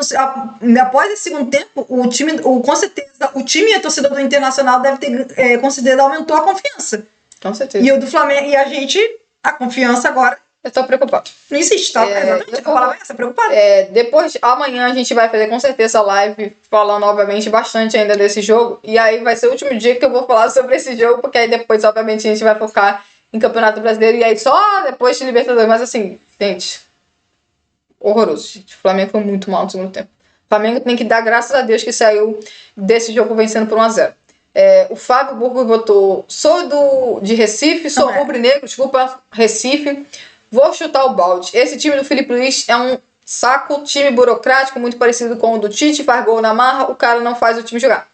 após esse segundo tempo, com certeza, o time e a torcida do Internacional deve ter, com certeza, aumentou a confiança. Com certeza. E o do Flamengo, e a gente, a confiança agora... Eu tô preocupado. Não existe, tá? Exatamente, a palavra é essa, preocupado. Depois, amanhã a gente vai fazer com certeza a live falando, obviamente, bastante ainda desse jogo. E aí vai ser o último dia que eu vou falar sobre esse jogo, porque aí depois, obviamente, a gente vai focar em Campeonato Brasileiro. E aí só depois de Libertadores. Mas assim, gente, horroroso, gente. O Flamengo foi muito mal no segundo tempo. O Flamengo tem que dar graças a Deus que saiu desse jogo vencendo por 1-0. O Fábio Burgo botou, sou de Recife, sou rubro-negro, desculpa, Recife. Vou chutar o balde. Esse time do Filipe Luís é um saco, time burocrático, muito parecido com o do Tite, faz gol na marra, o cara não faz o time jogar.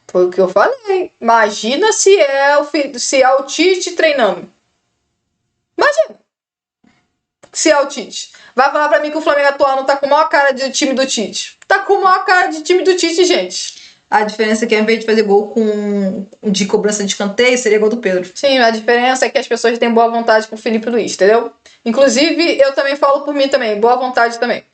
Foi o que eu falei. Imagina se é o Tite treinando. Imagina. Se é o Tite. Vai falar pra mim que o Flamengo atual não tá com a maior cara de time do Tite. Tá com a maior cara de time do Tite, gente. A diferença é que ao invés de fazer gol de cobrança de escanteio, seria gol do Pedro. Sim, a diferença é que as pessoas têm boa vontade com o Filipe Luís, entendeu? Inclusive, eu também falo por mim também, boa vontade também.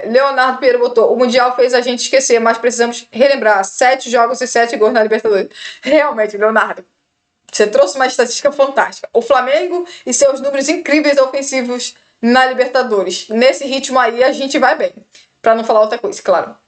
Leonardo Pinheiro botou, o Mundial fez a gente esquecer, mas precisamos relembrar, 7 jogos e 7 gols na Libertadores. Realmente, Leonardo, você trouxe uma estatística fantástica. O Flamengo e seus números incríveis ofensivos na Libertadores. Nesse ritmo aí, a gente vai bem. Pra não falar outra coisa, claro.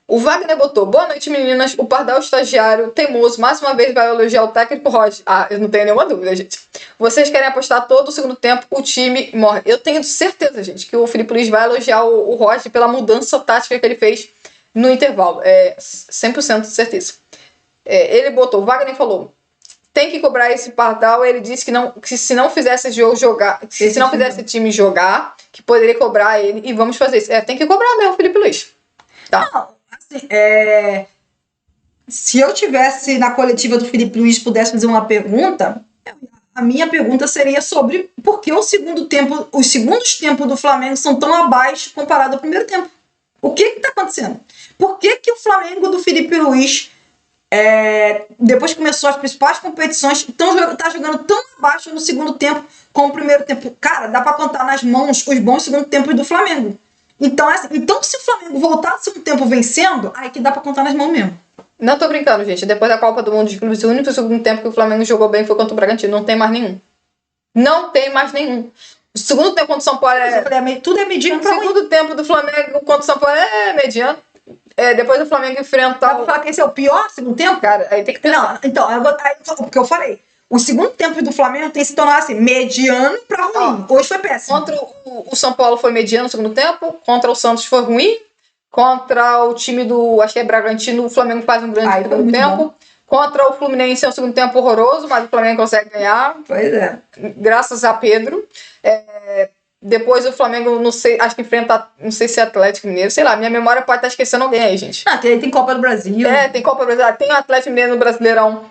O Wagner botou, boa noite meninas, o Pardal estagiário teimoso mais uma vez vai elogiar o técnico Roger. Eu não tenho nenhuma dúvida, gente. Vocês querem apostar todo o segundo tempo, o time morre. Eu tenho certeza, gente, que o Filipe Luís vai elogiar o Roger pela mudança tática que ele fez no intervalo. 100% de certeza. Ele botou, o Wagner falou, tem que cobrar esse Pardal, ele disse que se não fizesse esse time jogar, que poderia cobrar ele, e vamos fazer isso. Tem que cobrar mesmo o Filipe Luís. Tá. Não. Se eu tivesse na coletiva do Filipe Luís pudesse fazer uma pergunta, a minha pergunta seria sobre por que os segundos tempos do Flamengo são tão abaixo comparado ao primeiro tempo. O que está acontecendo? Por que o Flamengo do Filipe Luís, depois que começou as principais competições, está jogando tão abaixo no segundo tempo como o primeiro tempo? Cara, dá para contar nas mãos os bons segundos tempos do Flamengo. Então, se o Flamengo voltar no segundo tempo vencendo, aí que dá pra contar nas mãos mesmo. Não tô brincando, gente. Depois da Copa do Mundo de Clubes, o único segundo tempo que o Flamengo jogou bem foi contra o Bragantino. Não tem mais nenhum. Não tem mais nenhum. O segundo tempo contra o São Paulo tudo é mediano pra ruim. O segundo tempo do Flamengo contra o São Paulo é mediano. Depois do Flamengo enfrentar... Vou falar que esse é o pior segundo tempo? Cara, aí tem que ter... Não, então, o que eu falei. O segundo tempo do Flamengo tem se tornado assim, mediano pra ruim. Hoje foi péssimo. Contra o São Paulo foi mediano no segundo tempo. Contra o Santos foi ruim. Contra o time do, acho que é Bragantino, o Flamengo faz um grande segundo tempo. Bom. Contra o Fluminense é um segundo tempo horroroso, mas o Flamengo consegue ganhar. Pois é. Graças a Pedro. Depois o Flamengo, não sei, acho que enfrenta, não sei se é Atlético Mineiro, sei lá, minha memória pode estar esquecendo alguém aí, gente. Tem Copa do Brasil. Tem Copa do Brasil. Tem o Atlético Mineiro no Brasileirão.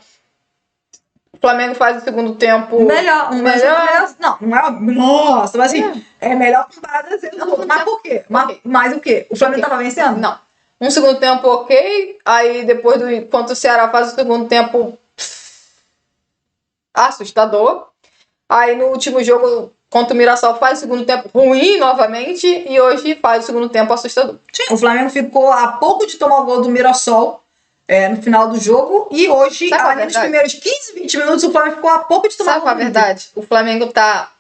O Flamengo faz o segundo tempo melhor. Não é. Nossa, mas assim, é melhor comparado a Brasil. Mas por quê? Mas o quê? O Flamengo tava vencendo? Não. Um segundo tempo ok. Aí depois quando o Ceará faz o segundo tempo assustador. Aí no último jogo contra o Mirassol faz o segundo tempo ruim novamente. E hoje faz o segundo tempo assustador. Sim, o Flamengo ficou a pouco de tomar o gol do Mirassol. No final do jogo, e hoje, nos primeiros 15, 20 minutos, o Flamengo ficou a pouco de tomar. Sabe qual é a verdade? O Flamengo tá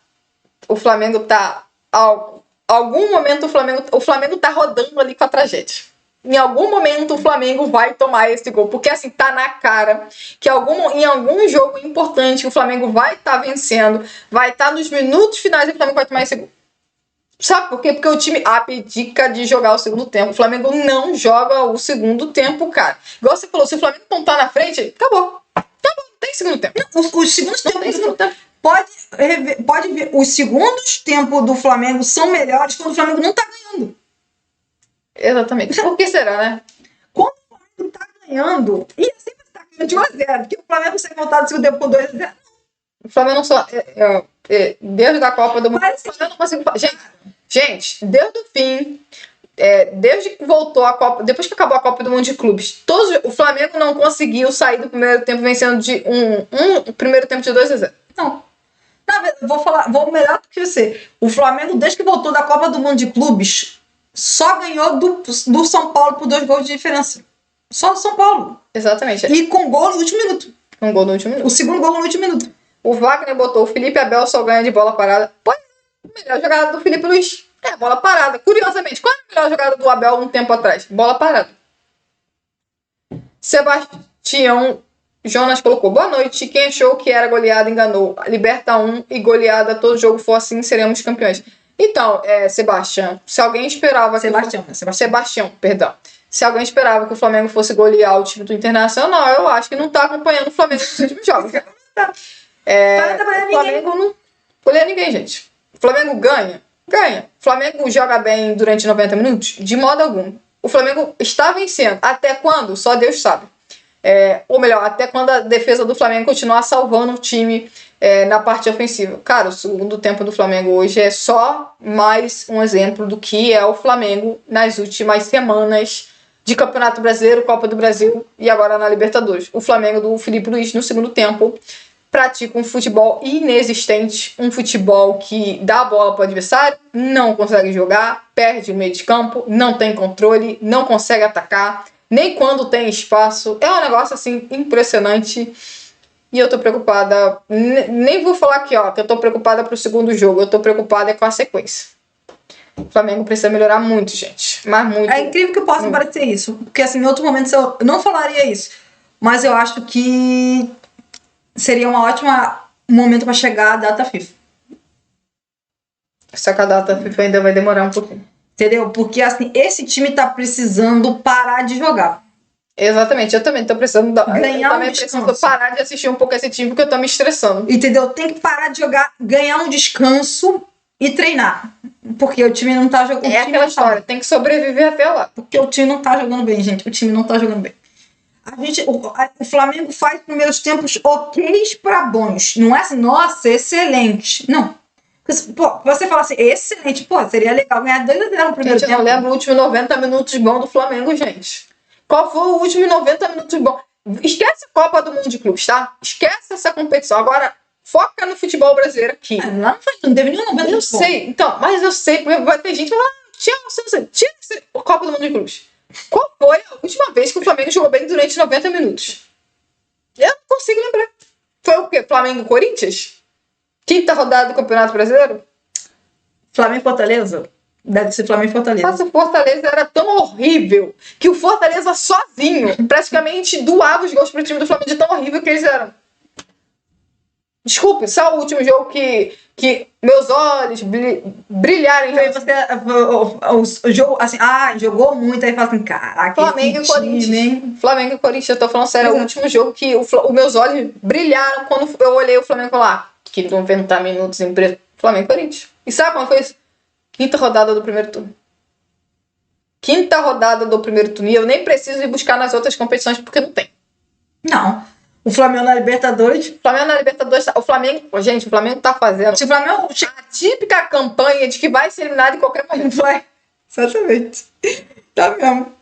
algum momento o Flamengo tá rodando ali com a tragédia. em algum momento o Flamengo vai tomar esse gol. Porque assim, tá na cara que em algum jogo importante o Flamengo vai estar vencendo, vai estar nos minutos finais e o Flamengo vai tomar esse gol. Sabe por quê? Porque o time abdica de jogar o segundo tempo. O Flamengo não joga o segundo tempo, cara. Igual você falou, se o Flamengo não tá na frente, acabou. Acabou, não tem segundo tempo. Os segundos tempos pode ver, os segundos tempos do Flamengo são melhores quando o Flamengo não tá ganhando. Exatamente. Por que será, né? Quando o Flamengo tá ganhando, e sempre tá ganhando de 1-0, porque o Flamengo sai voltado no segundo tempo com 2-0. O Flamengo não só... desde a Copa do Mundo... Mas, eu não consigo... Gente, desde o fim... desde que voltou a Copa... Depois que acabou a Copa do Mundo de Clubes, o Flamengo não conseguiu sair do primeiro tempo vencendo de um primeiro tempo de 2-0. Não. Vou melhor do que você. O Flamengo, desde que voltou da Copa do Mundo de Clubes, só ganhou do São Paulo por 2 gols de diferença. Só do São Paulo. Exatamente. E com gol no último minuto. Um gol no último minuto. O segundo gol no último minuto. O Wagner botou o Felipe Abel só ganha de bola parada. Pô, a melhor jogada do Felipe Luiz é bola parada. Curiosamente, qual é a melhor jogada do Abel um tempo atrás? Bola parada. Sebastião Jonas colocou: boa noite. Quem achou que era goleada enganou. Liberta 1 e goleada todo jogo for assim, seremos campeões. Então, Sebastião, se alguém esperava... Sebastião, perdão. Se alguém esperava que o Flamengo fosse golear o time do Internacional, eu acho que não tá acompanhando o Flamengo nos últimos jogos. O Flamengo não goleia ninguém, gente. O Flamengo ganha? Ganha. O Flamengo joga bem durante 90 minutos? De modo algum. O Flamengo está vencendo. Até quando? Só Deus sabe. Ou melhor, até quando a defesa do Flamengo continuar salvando o time na parte ofensiva. Cara, o segundo tempo do Flamengo hoje é só mais um exemplo do que é o Flamengo nas últimas semanas de Campeonato Brasileiro, Copa do Brasil e agora na Libertadores. O Flamengo do Felipe Luiz no segundo tempo pratica um futebol inexistente, um futebol que dá a bola para o adversário, não consegue jogar, perde o meio de campo, não tem controle, não consegue atacar, nem quando tem espaço. É um negócio assim impressionante e eu tô preocupada. Nem vou falar aqui, que eu tô preocupada pro segundo jogo, eu tô preocupada com a sequência. O Flamengo precisa melhorar muito, gente. Mas muito. É incrível que eu possa parecer isso, porque assim, em outro momento eu não falaria isso, mas eu acho que seria um ótimo momento para chegar a data FIFA. Só que a data FIFA ainda vai demorar um pouquinho. Entendeu? Porque assim, esse time tá precisando parar de jogar. Exatamente, eu também tô precisando ganhar um descanso. Preciso parar de assistir um pouco esse time porque eu tô me estressando. Entendeu? Tem que parar de jogar, ganhar um descanso e treinar. Porque o time não tá jogando. É aquela história, tem que sobreviver até lá. Porque o time não tá jogando bem, gente. O time não tá jogando bem. O Flamengo faz primeiros tempos ok's pra bons. Não é assim, nossa, excelente. Não. Pô, você fala assim, excelente. Pô, seria legal ganhar 2-0 no primeiro tempo. Eu não lembro o último 90 minutos bom do Flamengo, gente. Qual foi o último 90 minutos bom? Esquece a Copa do Mundo de Clubes, tá? Esquece essa competição. Agora, foca no futebol brasileiro aqui. Não teve nenhum 90 minutos bom. Eu sei, então, mas eu sei, porque vai ter gente que vai tira a Copa do Mundo de Clubes. Qual foi a última vez que o Flamengo jogou bem durante 90 minutos? Eu não consigo lembrar. Foi o quê? Flamengo e Corinthians? Quinta rodada do Campeonato Brasileiro? Flamengo e Fortaleza? Deve ser Flamengo e Fortaleza. Mas o Fortaleza era tão horrível que o Fortaleza sozinho praticamente doava os gols pro time do Flamengo de tão horrível que eles eram. Desculpe, só o último jogo que meus olhos brilharam. O jogo, assim, jogou muito, aí fala assim, caraca, Flamengo e Corinthians. Flamengo e Corinthians, eu tô falando sério, é o último jogo que os meus olhos brilharam quando eu olhei o Flamengo lá. Que 90 minutos em preto. Flamengo e Corinthians. E sabe quando foi isso? Quinta rodada do primeiro turno. Quinta rodada do primeiro turno. E eu nem preciso ir buscar nas outras competições porque não tem. Não. O Flamengo na Libertadores. O Flamengo tá fazendo a típica campanha de que vai ser eliminado em qualquer momento. Vai. Exatamente. Tá mesmo.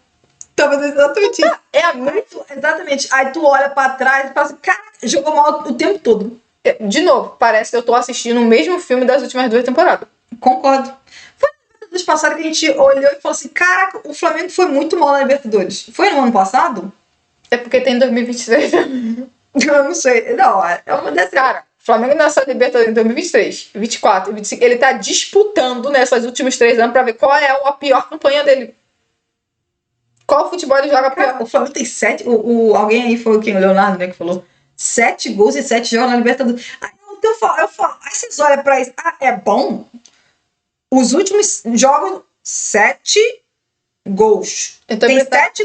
Tá fazendo exatamente isso. Exatamente. Aí tu olha pra trás e fala assim, cara, jogou mal o tempo todo. De novo, parece que eu tô assistindo o mesmo filme das últimas 2 temporadas. Concordo. Foi na Libertadores passada que a gente olhou e falou assim, caraca, o Flamengo foi muito mal na Libertadores. Foi no ano passado? É porque tem 2023. Eu não sei. Não, é uma dessas. Cara, o Flamengo nessa Libertadores em 2023, 24, 25, ele tá disputando nessas últimos 3 anos pra ver qual é a pior campanha dele. Qual futebol ele joga pior? O Flamengo tem 7. Alguém aí foi quem? O Leonardo, né? Que falou 7 gols e 7 jogos na Libertadores. Aí eu falo, aí vocês olham pra isso. É bom? Os últimos jogos, 7 gols. Tem 7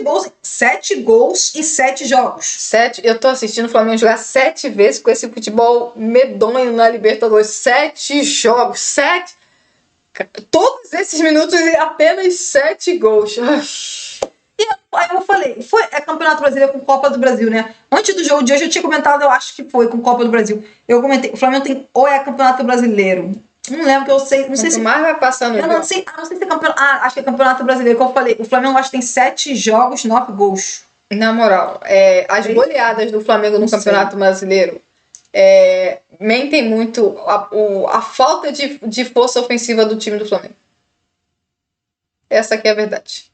gols e 7 jogos. Eu tô assistindo o Flamengo jogar 7 vezes com esse futebol medonho na Libertadores. 7 jogos. 7. Todos esses minutos e apenas 7 gols. E aí eu falei, é Campeonato Brasileiro com Copa do Brasil, né? Antes do jogo de hoje eu tinha comentado, eu acho que foi com Copa do Brasil. Eu comentei, o Flamengo tem ou é Campeonato Brasileiro. Não lembro que eu sei, não sei se mais vai passando. Eu não sei se é campeonato. Acho que é Campeonato Brasileiro, como eu falei. O Flamengo acho que tem 7 jogos, 9 gols. Na moral, as goleadas do Flamengo no Campeonato Brasileiro mentem muito a falta de força ofensiva do time do Flamengo. Essa aqui é a verdade.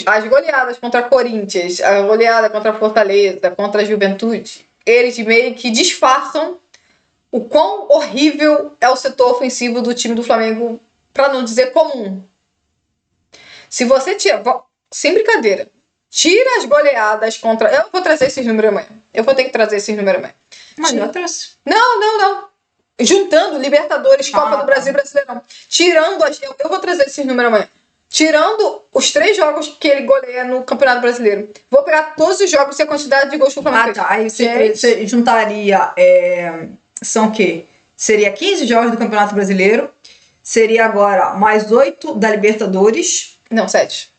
As goleadas contra Corinthians, a goleada contra Fortaleza, contra a Juventude, eles meio que disfarçam o quão horrível é o setor ofensivo do time do Flamengo, para não dizer comum. Se você sem brincadeira, tira as goleadas contra... Eu vou trazer esses números amanhã. Eu vou ter que trazer esses números amanhã. Mas eu trouxe. Não. Juntando Libertadores, Copa do Brasil e Brasileirão. Tirando eu vou trazer esses números amanhã. Tirando os 3 jogos que ele goleia no Campeonato Brasileiro. Vou pegar todos os jogos e a quantidade de gols que o Flamengo fez. Aí você juntaria... São o quê? Seria 15 jogos do Campeonato Brasileiro. Seria agora mais 8 da Libertadores. Não, 7.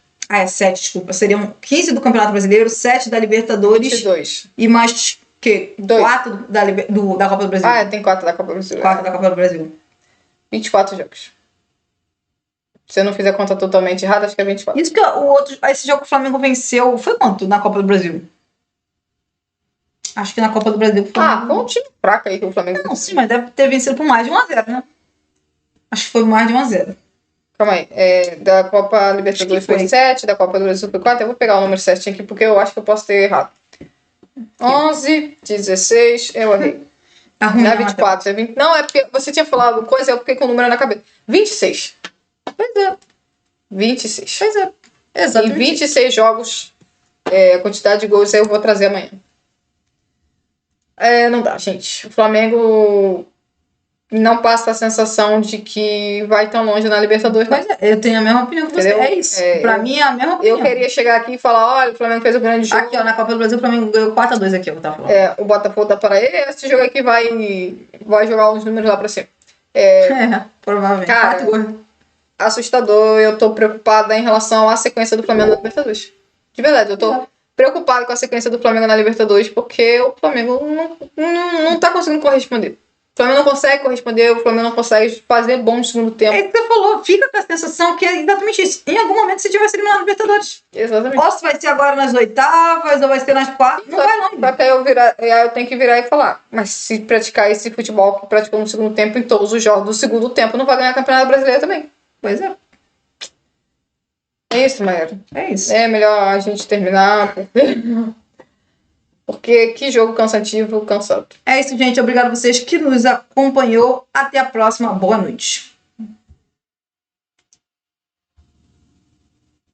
7, desculpa. Seriam 15 do Campeonato Brasileiro, 7 da Libertadores. 22. E mais que 4 da Copa do Brasil. Tem 4 da Copa do Brasil. 4 da Copa do Brasil. 24 jogos. Se eu não fizer a conta totalmente errada, acho que é 24. Isso que esse jogo que o Flamengo venceu, foi quanto na Copa do Brasil? Acho que na Copa do Brasil foi... foi um time fraco aí que o Flamengo... Não, sim, mas deve ter vencido por mais de 1-0, né? Acho que foi mais de 1-0. Calma aí. Da Copa Libertadores foi 7, da Copa do Brasil foi 4. Eu vou pegar o número certinho aqui, porque eu acho que eu posso ter errado. 11, 16, eu errei. Não é 24, é 20. Não, é porque você tinha falado coisa, eu fiquei com o número na cabeça. 26. Pois é. 26. Pois é. Exatamente. Em 26 jogos, a quantidade de gols aí eu vou trazer amanhã. Não dá, gente. O Flamengo não passa a sensação de que vai tão longe na Libertadores. Mas eu tenho a mesma opinião que você. É isso. Pra mim é a mesma opinião. Eu queria chegar aqui e falar, olha, o Flamengo fez um grande jogo. Aqui, ó, na Copa do Brasil, o Flamengo ganhou 4-2 aqui, eu tava falando. O Botafogo tá para ele. Esse jogo aqui vai jogar uns números lá pra cima. Provavelmente. Cara, assustador. Eu tô preocupada em relação à sequência do Flamengo na Libertadores. De verdade, eu tô preocupado com a sequência do Flamengo na Libertadores, porque o Flamengo não tá conseguindo corresponder. O Flamengo não consegue corresponder, o Flamengo não consegue fazer bom no segundo tempo. É isso que você falou, fica com a sensação que é exatamente isso. Em algum momento você vai ser eliminado na Libertadores. Exatamente. Ou se vai ser agora nas oitavas, ou vai ser nas quartas, não vai longe. Só que aí eu tenho que virar e falar, mas se praticar esse futebol que praticou no segundo tempo, em todos os jogos do segundo tempo, não vai ganhar Campeonato Brasileiro também. Pois é. É isso, Mayara. É isso. É melhor a gente terminar, porque que jogo cansativo, cansado. É isso, gente. Obrigado a vocês que nos acompanhou. Até a próxima. Boa noite.